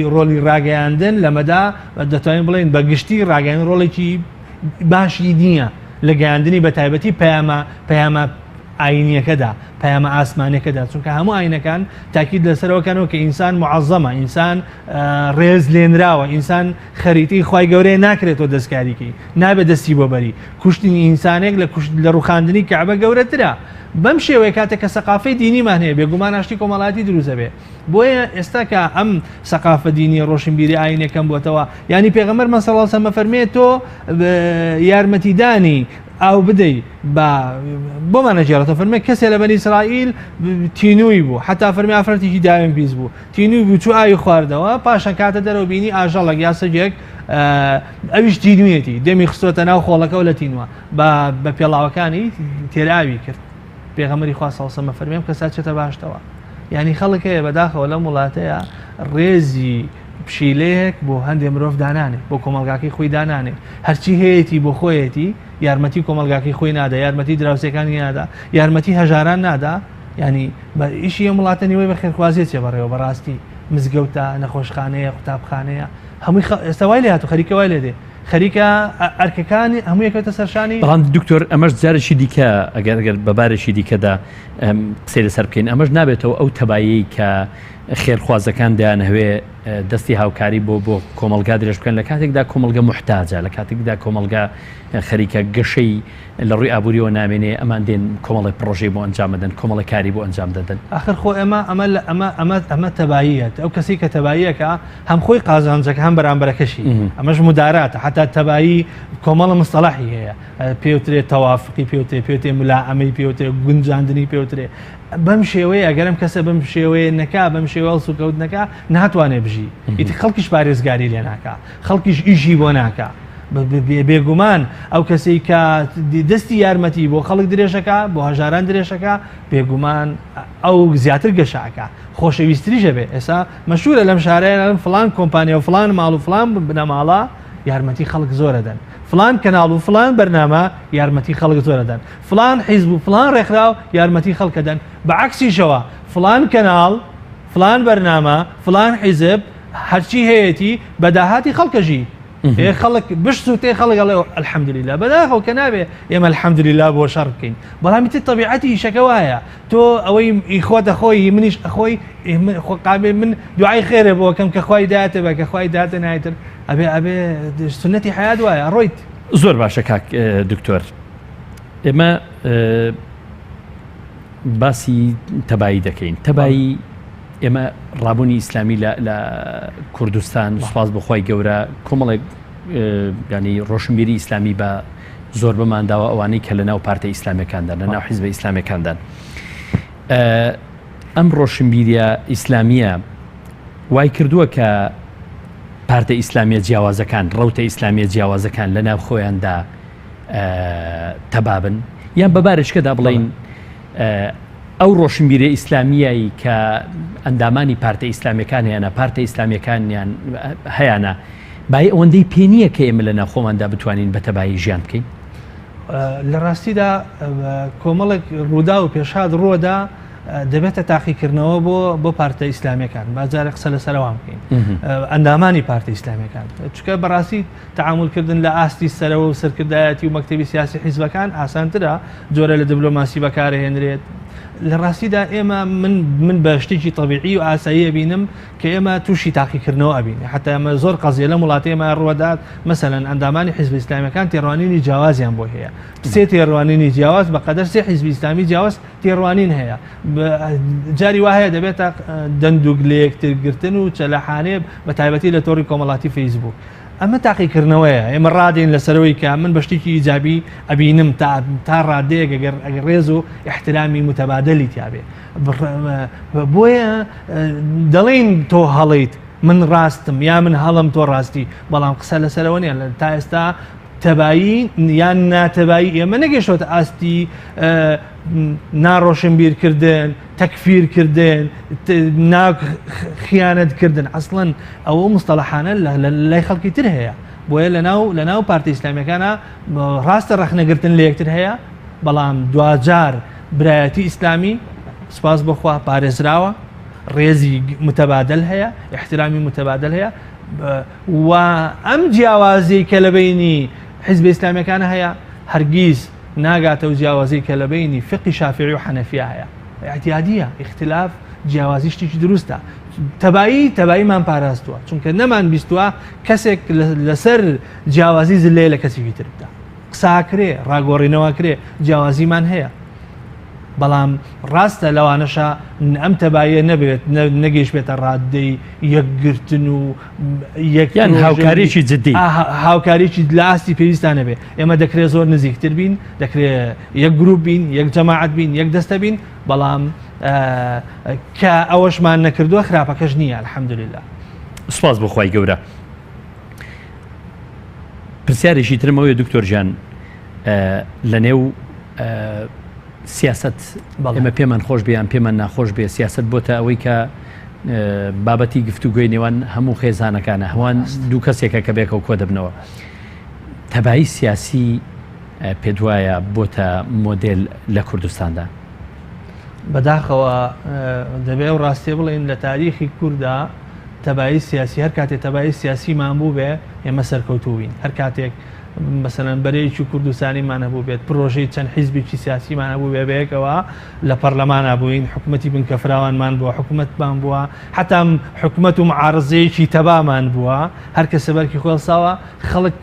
B: ڕاگەیاندن لەمەدا دەتوانین بڵێن بە گشتی ڕاگەیان ڕۆڵێکی باشی نییە لە گەیاندنی بە تایبەتی پەیامە ئاینیەکەدا پەیامە ئاسمانەکەدا چونکە هەموو ئاینەکان تاکید لەسەرەوەکانەوە کە ئینسان معەزەمە ئینسان ڕێز لێنراوە ئینسان خەریتی خوای گەورەیە ناکرێتەوە دەستکاریکی نابێت دەستی بۆ بەری کوشتنی ئینسانێک لە ڕوخاندنی کەعبە گەورەترە بەم شێوەیە کاتێک کە سەقافەی دینیمان هەیە بێگومان ئاشتی کۆمەڵاتی دروستە بێ بۆیە ئێستا کە ئەم سەقافە دینی ڕۆشنبیری ئاینەکەم بووەتەوە ینی پێغەمبەر صلی الله علیه و سلم فەرمێت تۆ یارمەتیدانی ئاو بدەی بۆمان نەجێڕێتەوە فەرمێ کەسێ لە بەنی ئیسرائیل تینووی بوو حتا فەرمی ئافرەتێکی داوێن پیس بوو تینووی بوو چوو ئاوی خواردەوە پاشان کاتە دەرەوە بینی ئاژەڵێک یا سەگێک ئەویش تینوویەتی دەمی خستۆتە ناو خۆڵەکەەوە لە تینووە بە پێڵاوەکانی تێراوی کرد پێغەمبەری خوا صلی الله علیه و سلم فەرمێ کەسا چێتە باشتەوە یعنی خەڵک هەیە بەداخەوە لەم وڵاتەیە ڕێزی پشیلەیەک بۆ هەندێک مرۆڤ دانانێ بۆ کۆمەلگاکەی خۆی دانانێ هەرچی هەیەی بۆ خۆیەتی یارمەتی کۆمەلگاکەی خۆی نادا یارمەتی دراوسەکانی نادا یارمەتی هەژاران نادا ینی بە ئیشی ئەم وڵاتە نیوەی بە خێرخوازیە چێ بەڕێوە بەڕاستی مزگەوتە نەخۆشخانەیە قوتابخانەیە هەمووی ئێستا وای لێ هاتوو خەریکە وای لێ دێ خەریکە ئەرکەکانی هەموو یەکەوتە سەرشانی.
A: بەڵام دکتۆر ئەمەش جارێکی دیکە ئەگەر بەبارێکی دیکەدا قسەی لەسەر بکەین ئەمەش نابێتەوە ئەو تەبایی کە خێرخوازەکان دەیان هەوێ دەستی هاوکاری بۆ کۆمەلگا درێژ بکەن لە کاتێکدا کۆمەلگە محتاجە لە کاتێکدا کۆمەلگا خەریکە گەشەی لە ڕووی ئابووریەوە نامێنێ ئەمان دێن کۆمەڵی پرۆژەی بۆ ئەنجام دەدەن کۆمەڵی کاری بۆ ئەنجام دەدەن.
B: آخر خۆ ئەمە تەباییەت ئەو کەسی کە تەباییەکە هەم خۆی قازانجەکە هەم بەرامبەرەکەشی ئەمەش مداراتە حتا تەبایی کۆمەڵە مستەلاحی هەیە پێوترێت تەوافقی پێوتێ ملاعەمەی پێوتێ گونجاندنی پێوترێ بەم شێوەیە ئەگەرم کەسە بەم شێوەیە نەکا بەم شێوە سوکەوتنەکە ناتوانێت بژی ئیتی خەڵکیش پارێزگاری لێ ناکە خەڵکیش ئیژی بۆ ناکە بێگومان ئەو کەسەی کە دەستی یارمەتی بۆ خەڵک درێژەکە بۆ هەژاران درێژەکە بێگومان ئەو زیاتر گەشاکە خۆشەویستریشە بێ ئێستا مەشهورە لەم شارەیە فلان کۆمپانیا و فلان ماڵ و فلان بنەماڵە یارمەتی خەڵک زۆرە دەن فلان کەناڵ و فلان بەرنامە یارمەتی خەڵک زۆرە دەن فلان حیزب و فلان ڕێکخراو یارمەتی خەڵکە دەن بەعکسیشەوە فلان کەناڵ فلان بەرنامە فلان حیزب هەرچی هەیەی بەداهاتی خەڵکەژی خەڵک بشت و تێ خەڵک ئەڵێ الحەمدولله بەداخەو کە نابێ ئێمە الحەمدولله بۆ شەڕ بکەین بەڵامی تر تەبیعەتی شەکە وایە تۆ ئەوەی خۆتە خۆی منیش ئەخۆی قابێ من دوعای خێرە بۆ کەم کە خوای داتە بە کە خوای داتە نایتر ئەبێ سنەتی حیات وایە ڕۆیت.
A: زۆر باشە کاک دکتۆر ئێمە باسی تەبایی دەکەین تەبایی ئێمە ڕابوونی ئیسلامی لە کوردستان سوپاس بەخوای گەورە کۆمەڵێک ینی ڕۆشنبیری ئیسلامی بە زۆر بمانداوە ئەوانەی کە لە ناو پارتە ئیسلامیەکاندان لە ناو حیزبە ئیسلامیەکاندان ئەم ڕۆشنبیریە ئیسلامیە وای کردووە کە پارتە ئیسلامیە جیاوازەکان ڕەوتە ئیسلامیە جیاوازەکان لە ناو خۆیاندا تەبابن یان بەبارشکەدا بڵین ئەو ڕۆشنبیرە ئیسلامیایی کە ئەندامانی پارتە ئیسلامیەکان یانە پارتە ئیسلامیەکانیان هەیەە بای ئەوەندەی پێنیە کە ئێمە لە ناوخۆماندا بتوانین بە تەبایی ژیان بکەین.
B: لە ڕاستیدا کۆمەڵێک ڕوودا و پێشاد ڕۆدا دەبێتە تاقیکردنەوە بۆ پارتە ئیسلامیەکان بازارە قسە لەسەرەوە بکەین ئەندامانی پارتە ئیسلامیەکان چکە بەڕاستی تعاملکردن لە ئاستی سەرەوە و سەرکردایەتی و مەکتەبی سیاسی حیزبەکان ئاسانترە جۆرە لە دیبلۆماسی بەکارهێنرێت لە ڕاستیدا ئێمە من بە شتێکی طبیعی و ئاسایی بینم کە ئێمە تووشی تاقیکردنەوە ئەبین حتا ئەمە زۆر قەزیە لە وڵاتی ئێمە ڕوەدات مەسەلەن ئەندامانی حیزب ئیسلامیەکان تێڕوانینی جیاوازیان بۆ هەیە سێ تێڕوانینی جیاواز بەقەدەر سێ حیزب ئیسلامی جیاواز تێڕوانین هەیە جاری وایە دەبێتە دەندوک لە یەکترگرتن و چەلەحانێ بە تایبەتی لە تۆڕی کۆمەڵاتی فەیسبوک ئەمە تاقیکردنەوەیە ئێمە ڕادین لەسەرەوەی کە من بە شتێکی ئیجابی ئەبینم تا ڕادەیەک ئەگەر ڕێز و احترامی متەبادلی تیاابێ بۆیە دەڵێن تۆ هەڵیت من ڕاستم یا من هەڵم تۆ ڕاستی بەڵام قسە لەسەرەوە نیە تا ئێستا تەبایی یان ناتەبایی ئێمە نەگەشتۆتە ئاستی ناڕۆشنبیرکردن تەکفیرکردن خیانەتکردن ئەسڵەن ئەوە مستەڵەحانە لای خەڵکی تر هەیە بۆیە لە ناو پارتە ئیسلامیەکانە ڕاستە ڕەخنەگرتن لە یەکتر هەیە بەڵام دوجار برایەتی ئیسلامی سپاس بەخوا پارێزراوە ڕێزی متەبادل هەیە احترامی متەبادل هەیە و ئەم جیاوازی کە لە بینی حیزب ئیسلامیەکانە هەیە هەرگیز ناگاتە و جیاوازی کە لە بینی فقی شافعی و حەنەفیە هەیە اعتیادیە اختلاف جیاوازی شتێکی دروستە تەباییمان پاراستووە چونکە نەمان بیستووە کەسێک لەسەر جیاوازی زلێ لە کەسێکی تر بدا قساکرێ ڕاگۆڕینەوە کرێ جیاوازیمان هەیە بەڵام ڕاستە لەوانەشە ئەم تەباییە نەبێت نەگەیش بێتە ڕادەی یەکگرتن و
A: یان هاوکاریی جددی
B: هاوکاریی لە ئاستی پێویستانە بێ ئێمە دەکرێت زۆر نزیکتر بین دەکرێت یەک گروپ بین یەک جەماعەت بین یەک دەستە بین بەڵام کە ئەوەشمان نەکردووە خراپەکەش نییە الحەمدولله.
A: سوپاس بەخوای گەورە. پرسیارێکی ترمەوەی دکتۆر ژیان لە نێو سیاست ئێمە پێمان خۆش بیان پێمان ناخۆش بێ سیاست بۆتە ئەوەی کە بابەتی گفتوگوی نێوان هەموو خێزانەکانە هەوان دوو کەسێکە کە بێکە و کۆ دەبنەوە تەبایی سیاسی پێ وایە بۆتە مۆدێل لە کوردستاندا
B: بەداخەوە دەبێ و ڕاستی بڵێن لە تاریخی کووردا تەبایی سیاسی هەر کاتێک تەبایی سیاسیمان بوو بێ ئێمە سەرکەوتووین هەر کاتێک مثلەن بەرەیەکی کوردستانیمان هەبوو بێت پرۆژەی چەند حیزبێکی سیاسیمان هەبوو بێ بەیەکەوە لە پەرلەمانە بووین حکومەتی بنکەفراوانمان بووە حکومەتمان بووە حتا حکومەت و معارضەیەکی تەبامان بووە هەر کە سەبەرکی خۆڵساوە خەڵک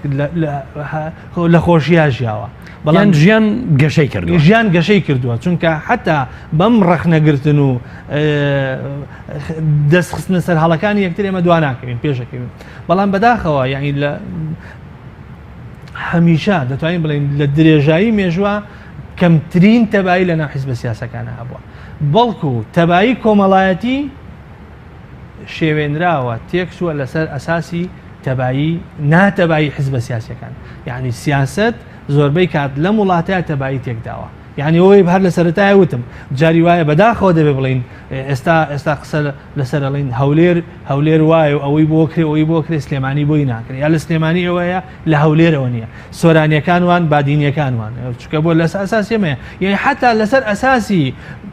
B: لە خۆشییا ژیاوە
A: بەڵام ژیان گەشەی کردووە
B: ژیان گەشەی کردووە چونکە حتا بەم ڕەخنەگرتن و دەستخستنە سەر هەڵەکانی یەکتر ئێمە دوا ناکەوین پێشەکەوین بەڵام بەداخەوە یعنی لە هەمیشە دەتوانین بڵین لە درێژایی مێژووە کەمترین تەبایی لە ناو حیزبە سیاسەکانە هەبووە بەڵکو تەبایی کۆمەڵایەتی شێوێنراوە تێکسووە لەسەر ئەساسی تەبایی ناتەبایی حیزبە سیاسەکان یعنی سیاست زۆربەی کات لە وڵاتەیە تەبایی تێکداوە یعنی ئەوەی هەر لە سەرەتایە وتم جاری وایە بەداخەوە دەبێ بڵین ئێستا قسە لەسەر ئەڵین هەولێر وایە و ئەوەی بۆ کرێ ئەوەی بۆ کرێ سلێمانی بۆی ناکرێت یا لە سلێمانی ئەوەیە لە هەولێرەوە نییە سۆرانیەکانوان بادینیەکانوان چکە بۆ لەسەر ئەساسی ئێمەیە یعنی حتا لەسەر ئەساسی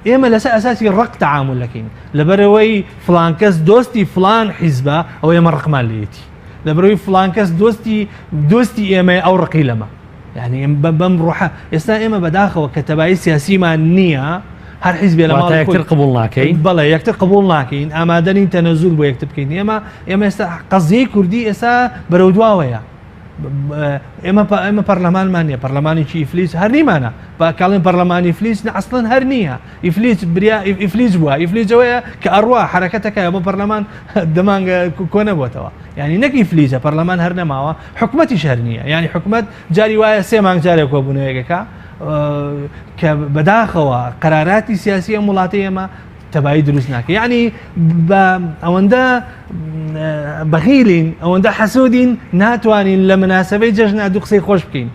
B: ئێمە لەسەر ئەساسی ڕق تەعامل دەکەین لەبەرەوەی فڵان کەس دۆستی فڵان حیزبە ئەو ئێمە ڕقمان لێتی لەبەرەوەی فڵان کەس دۆستی ئێمە ئەو ڕقی لەمە يعني بم روحه إما بداخل كتباعي سياسي ما النية هر حزب لما
A: يكتر قبول ناكين
B: بلا يكتر قبول ناكين أما دني تنازل بو يكتب كين إما قصدي كردي إسا برودوا ويا إما برلمان مانيا برلماني شيء إفليس هرني مانا بكلم برلماني إفليس أصلا هرنيها إفليس بريا إفليس جوايا كأرواح حركتك يا برلمان دمان كونه بوتوا يعني نك إفليس برلمان هرنا معه حكومتي شهرنية يعني حكومة جاري وايا سيمان جاري كوبونه يكا كبداخوا قرارات سياسية ملاطية ما تبعي دروسناك يعني أوندا بخيلين أوندا حسودين ناتوانين لمناسبة ججنا دوقسي خوش بكين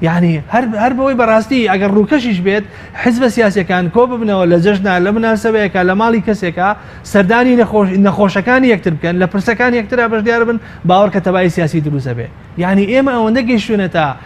B: يعني هر بوي براستي اگر روكشش بيت حزب سياسي كان كوب بنا ولا ججنا لمناسبه كان لمالي كسيكا سرداني نخوشكان يكتب كان لبرسكان يكتب باش دياربن باور كتباي سياسي دروسه به يعني اما وندقي شونتا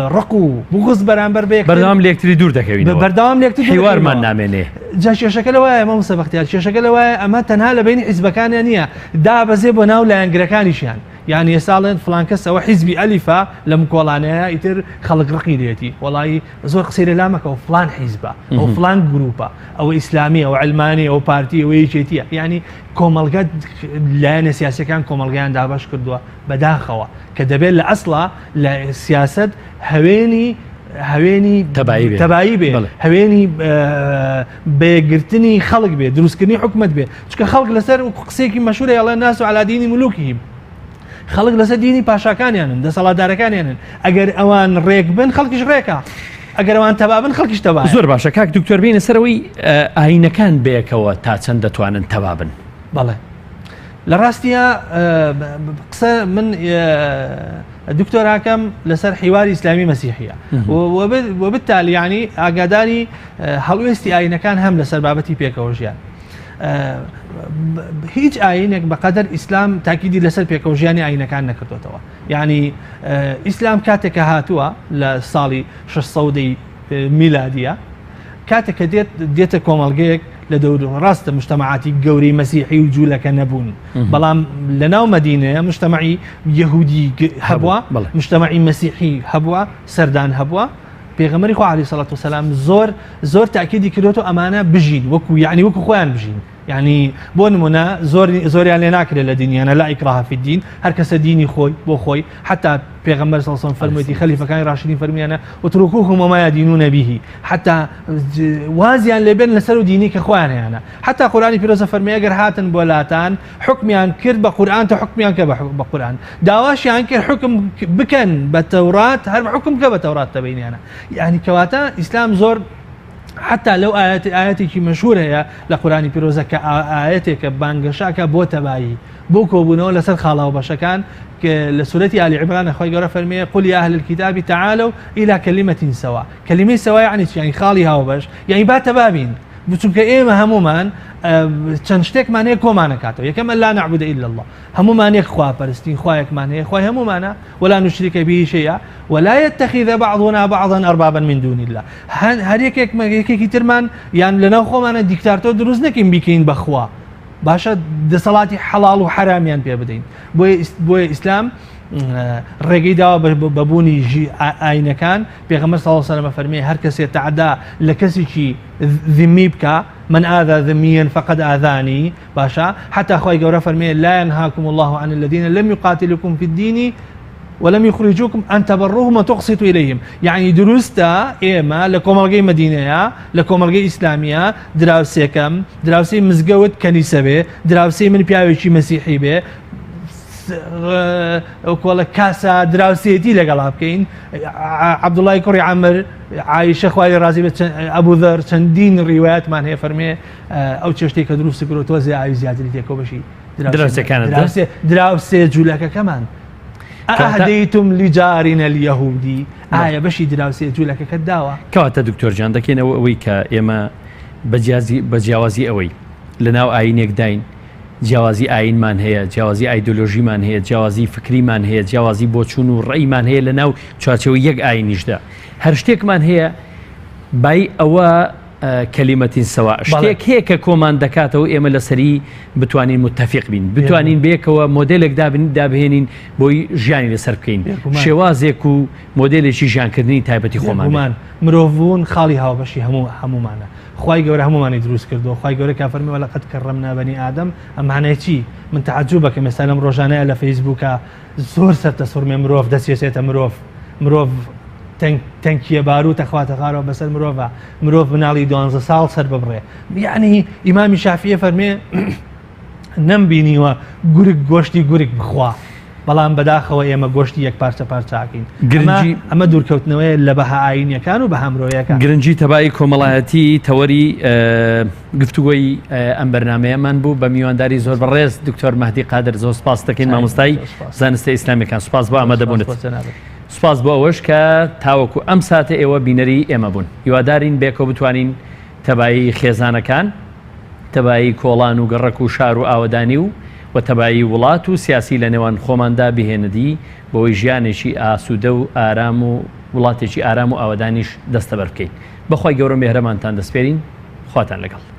B: رقو بغض برامبر بيك
A: بردام ليكتري دور دكوين
B: بردام ليكتري
A: حوار ما نامنه
B: جاش شكل واي ما مسبقتي شكل واي اما تنها لبين حزب كان يعني دا بزيبو ناو لانجركانيشان يعني يسالن فلان كس أو حزبي ألفة لم كولانها يتر خلق رقيدتي والله زور قصير لامك أو فلان حزبة أو فلان جروبة أو إسلامية أو علمانية أو بارتي أو يجيتية يعني كومالجات لا سياسة كان كومالجان دابش كردوا بداخوا كدبل أصلا للسياسة هويني تبعي به هويني بقرتني خلق به دروس كني حكمت به شو كخلق لسر قصيك مشهورة على الناس وعلى دين ملوكهم خلق لەسەر دینی پاشاکانیانن دەسەڵاتدارەکانیانن ئەگەر ئەوان ڕێک بن خەڵکیش ڕێکە ئەگەر ئەوان تەبا بن خەڵکیش تەبا
A: زۆر باشە کاک دکتۆر بینە سەرەوەی ئاینەکان بەیەکەوە تا چەند دەتوانن تەبا بن
B: بەڵێ لە ڕاستیە قسە من دکتۆراکەم لەسەر حیواری ئیسلامی مەسیحیە وبالتالي يعني ئاگاداری هەڵوێستی ئاینەکان هەم لەسەر بابەتی پێکەوە ژیان هیچ ئاینێک بەقەدەر ئیسلام تاکیدی لەسەر پێکەوژیانی ئاینەکان نەکردوتەوە یعنی ئیسلام کاتێکە هاتووە لە ساڵی 600 میلادیە کاتێککە دێتە کۆمەڵگەیەک لە دەور ڕاستە مجتەمەعاتی گەورەی مەسیحی و جوولەکە نەبوون بەڵام لەناو مەدینەیە مجتەمەعی یەهودی هەبووە مجتەمەعی مەسیحی هەبووە سەردان هەبووە پێغەمبەری خوا عەلەیهی سەڵات وسەلام زۆر تاکیدی کردوتەوە ئەمانە بژین وەکو خۆیان بژین يعني بۆ نمونە زۆریان لێ ناکرێت لە دینیانە لا ئیکراها فی الدین هەر کەسە دینی خۆی بۆ خۆی حتا پێغەمبەر صلی الله علیه و سلم فەرموویەتی خەلیفەکانی ڕاشدین فەرموویانە اتركوهم وما يدينون به حتى وازیان لێبێن لەسەر و دینی کە خۆیان هەیەە حتا قورآنی پیرۆزە فەرمووی ئەگەر هاتن بۆ لاتان حکمیان کرد بە قورئان تا حکمیان کە بە قورئان داواشیان کرد حکم بکەن بە تەورات هەر حکم کە بە تەورات تەبینیانە يعني کەواتە ئیسلام زۆر حتى لو آياتك مشهورة هي لقرآن بيروزة كآياتك بانجشاك بوتباي بوكو بنو لسر خالا وبشكان لسورة آل عمران أخوي قرأ فرمية قل يا أهل الكتاب تعالوا إلى كلمة سواء كلمة سواء يعني خالي هاوبش يعني بات بابين بچونکە ئێمە هەمومان چەند شتێکمان هەیە کۆمانە کاتەوە یەکەم لا نعبد إلا الله هەمومان یەک خواپەرستین خوایەکمان هەیە خوای هەمومانە ولا نشرك به شيئا ولا يتخذ بعضنا بعضا أربابا من دون الله هەر یەکێکی ترمان یان لەناو خۆمانە دیکتاتۆر دروست نەکەین بیکەین بەخوا باشە دەسەڵاتی حەڵاڵ و حرامیان پێ بدەین بۆیە ئیسلام ڕێگەی داوە بەبوونی ئاینەکان پێغەمبەر صلی الله علیه و سلم فەرمێ هەر کەسێ تعدا لە کەسێکی ذمی بکە من آذى ذميا فقد آذاني باشا حتى خوي جورا فرمي لا ينهاكم الله عن الذين لم يقاتلكم في الدين ولم يخرجوكم أن تبروهم وتقسطوا إليهم يعني دروستا إيما لكم الجي مدينة لكم الجي إسلامية دراوسي كم دراوسي مزجوت كنيسة به دراوسي من بيعوشي مسيحي به وكولا كاسا دراوسيتي لقلاب كين عبد الله كوري عمر عايشة خوالي رازي أبو ذر چندين روايات من هي فرمي أو تشتي كدروس كرو توزع عايز زيادة تيكو بشي
A: دراوسي كانت
B: دراوسي جولك كمان أهديتم لجارنا اليهودي بشي دراوسي جولك كداوا
A: كواتا دكتور جان دكينا ويكا يما بجوازي أوي لناو آينيك داين جیاوازی ئاینمان هەیە جیاوازی ئایدۆلۆژیمان هەیە جیاوازی فکریمان هەیە جیاوازی بۆچوون و ڕێیمان هەیە لە ناو چوارچێوەی یەک ئاینیشدا هەر شتێکمان هەیە بای ئەوە کەلیمەتین سەوا شتێک هەیە کە کۆمان دەکاتەوە ئێمە لەسەری بتوانین متتەفیق بین بتوانین بەیەکەوە مۆدێلێک دابهێنین بۆی ژیانی لەسەر بکەین شێوازێک و مۆدێلێکی ژیانکردنی تایبەتی خۆمان
B: مرۆڤبوون خاڵی هاوبەشی هەمومانە خی گەورە هەمومانی دروست کردو خی گەورە کافەرمی وەلەقەد کەڕەمنا بەنی ئادەم ئەمانەیە چی من تەعجوبەکەم ئێستا لەم ڕۆژانەیە لە فەیسبووکە زۆر سەرتەسوورمێ مرۆڤ دەسێسێتە مرۆڤ تەنکیە باروتە خواتەخارەوە بەسەر مرۆڤ مناڵی 12 ساڵ سەر ببڕێ یعنی ئیمامی شافیە فەرمێ نەمبینیوە گورگ گۆشتی گورگ بخوا بەڵام بەداخەوە ئێمە گۆشتی یەک پارچە پارچاکەین ئەمە دوورکەوتنەوەی لە بەها ئاینیەکان و بە هەمرۆیەکان
A: گرنگی تەبایی کۆمەڵایەتی تەوەری گفتوگۆی ئەم بەرنامەیەمان بوو بە میوانداری زۆر بەڕێز دکتۆر مەهدی قادر زۆر سپاس دەکەین مامۆستای زانستی ئیسلامیەکان سپاس بۆ ئامادەبوونت سپاس بۆ ئەوەش کە تاوەکو ئەم ساتە ئێوە بینەری ئێمە بوون هیوادارین بێکەوە بتوانین تەبایی خێزانەکان تەبایی کۆڵان و گەڕەک و شار و ئاوەدانی و تەبایی وڵات و سیاسی لە نێوان خۆماندا بهێنەدی بۆی ژیانێکی ئاسوودە و ئارام و وڵاتێکی ئارام و ئاوەدانیش دەستەبەر بکەین بەخوای گەورە میهرەبانتان دەسپێرین خواتان لەگەڵ